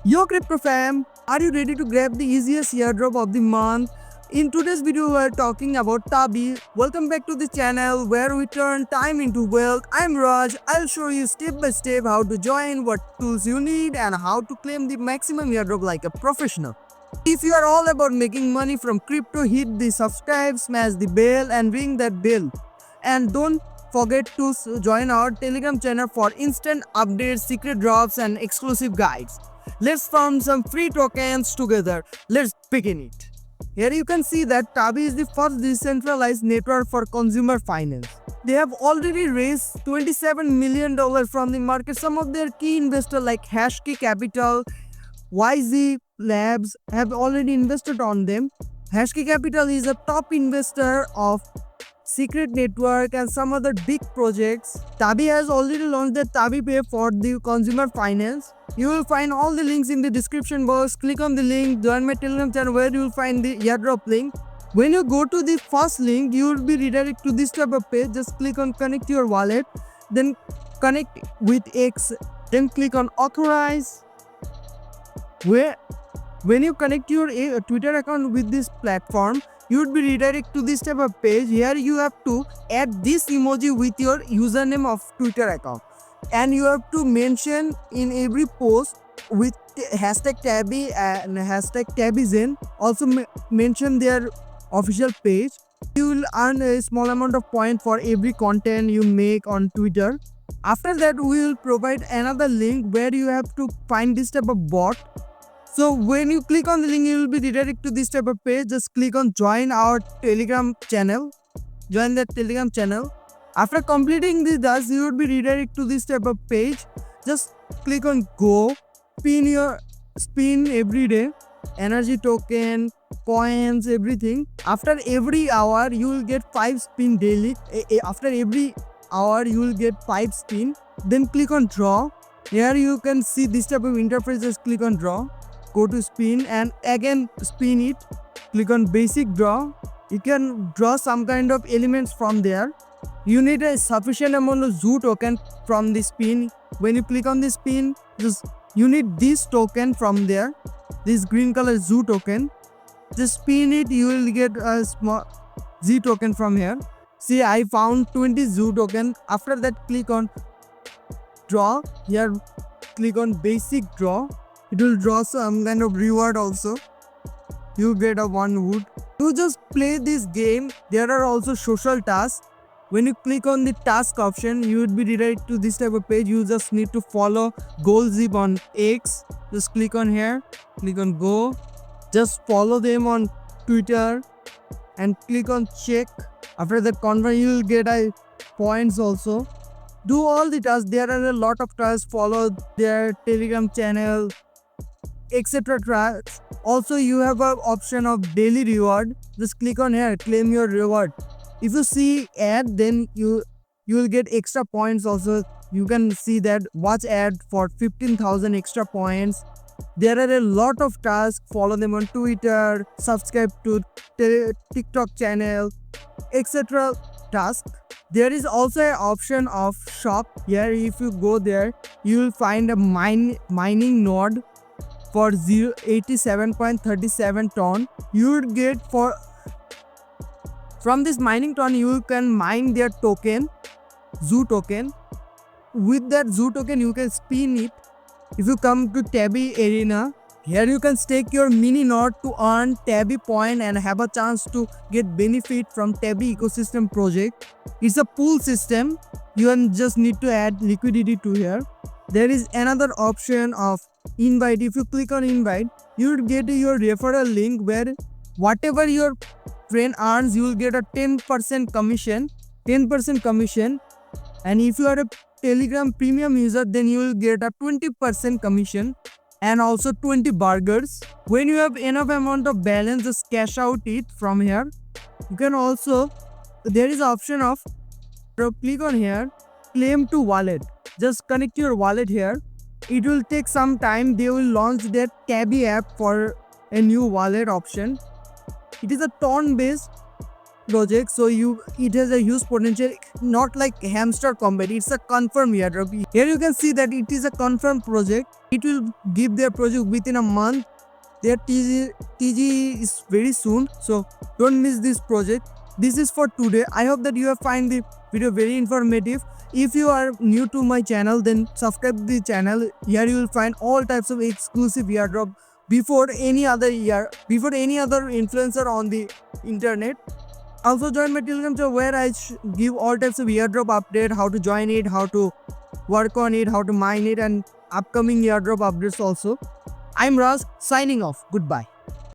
Yo crypto fam, are you ready to grab the easiest airdrop of the month? In today's video we are talking about Tabi. Welcome back to the channel where we turn time into wealth. I'm Raj. I'll show you step by step how to join, what tools you need and how to claim the maximum airdrop like a professional. If you are all about making money from crypto, hit the subscribe, smash the bell and ring that bell. And don't forget to join our Telegram channel for instant updates, secret drops and exclusive guides. Let's farm some free tokens together. Let's begin it. Here you can see that Tabi is the first decentralized network for consumer finance. They have already raised $27 million from the market. Some of their key investors like Hashkey Capital, YZ Labs have already invested on them. Hashkey Capital is a top investor of Secret Network and some other big projects. Tabi has already launched the Tabi Pay for the consumer finance. You will find all the links in the description box. Click on the link, join my Telegram channel where you will find the Airdrop link. When you go to the first link, you will be redirected to this type of page. Just click on connect your wallet, then connect with X, then click on authorize. When you connect your Twitter account with this platform, you would be redirected to this type of page. Here you have to add this emoji with your username of Twitter account, and you have to mention in every post with hashtag Tabi and hashtag Tabizen. Also mention their official page. You will earn a small amount of points for every content you make on Twitter. After that, we will provide another link where you have to find this type of bot. So when you click on the link, you will be redirected to this type of page. Just click on join our Telegram channel. Join that Telegram channel. After completing this, you will be redirected to this type of page. Just click on go. Spin every day. Energy token, coins, everything. After every hour, you will get 5 spin daily. After every hour, you will get 5 spin. Then click on draw. Here you can see this type of interface. Just click on draw. Go to spin and again spin it. Click on basic draw. You can draw some kind of elements from there. You need a sufficient amount of zoo token from the spin. When you click on the spin, you need this token from there. This green color zoo token. Just spin it, you will get a small Z token from here. See, I found 20 zoo token. After that, click on draw. Here, click on basic draw. It will draw some kind of reward also. You get a 1 wood. To just play this game, there are also social tasks. When you click on the task option, you would be redirected to this type of page. You just need to follow GoalZip on X. Just click on here. Click on go. Just follow them on Twitter and click on check. After that convert, you will get points also. Do all the tasks. There are a lot of tasks. Follow their Telegram channel, etc. Also, you have an option of daily reward. Just click on here, claim your reward. If you see ad, then you will get extra points also. You can see that watch ad for 15,000 extra points. There are a lot of tasks. Follow them on Twitter, subscribe to TikTok channel, etc. task. There is also an option of shop. Here, if you go there, you will find a mining node for 87.37 ton. You would get from this mining ton, you can mine their token, zoo token. With that zoo token, you can spin it. If you come to Tabi Arena, here you can stake your mini node to earn Tabi point and have a chance to get benefit from Tabi ecosystem project. It's a pool system. You just need to add liquidity to here. There is another option of invite. If you click on invite, you will get your referral link where whatever your friend earns, you will get a 10% commission. 10% commission. And if you are a Telegram premium user, then you will get a 20% commission and also 20 burgers. When you have enough amount of balance, just cash out it from here. You can also, there is option of click on here, claim to wallet. Just connect your wallet here. It will take some time. They will launch their Tabi app for a new wallet option. It is a ton based project, so it has a huge potential, not like hamster combat, it's a confirmed airdrop. Here you can see that it is a confirmed project. It will give their project within a month. Their TG is very soon, so don't miss this project. This is for today. I hope that you have find the video very informative. If you are new to my channel, then subscribe the channel. Here you will find all types of exclusive airdrop before any other influencer on the internet. Also join my Telegram channel where I give all types of airdrop update, how to join it, how to work on it, how to mine it, and upcoming airdrop updates also. I'm Raz, signing off. Goodbye.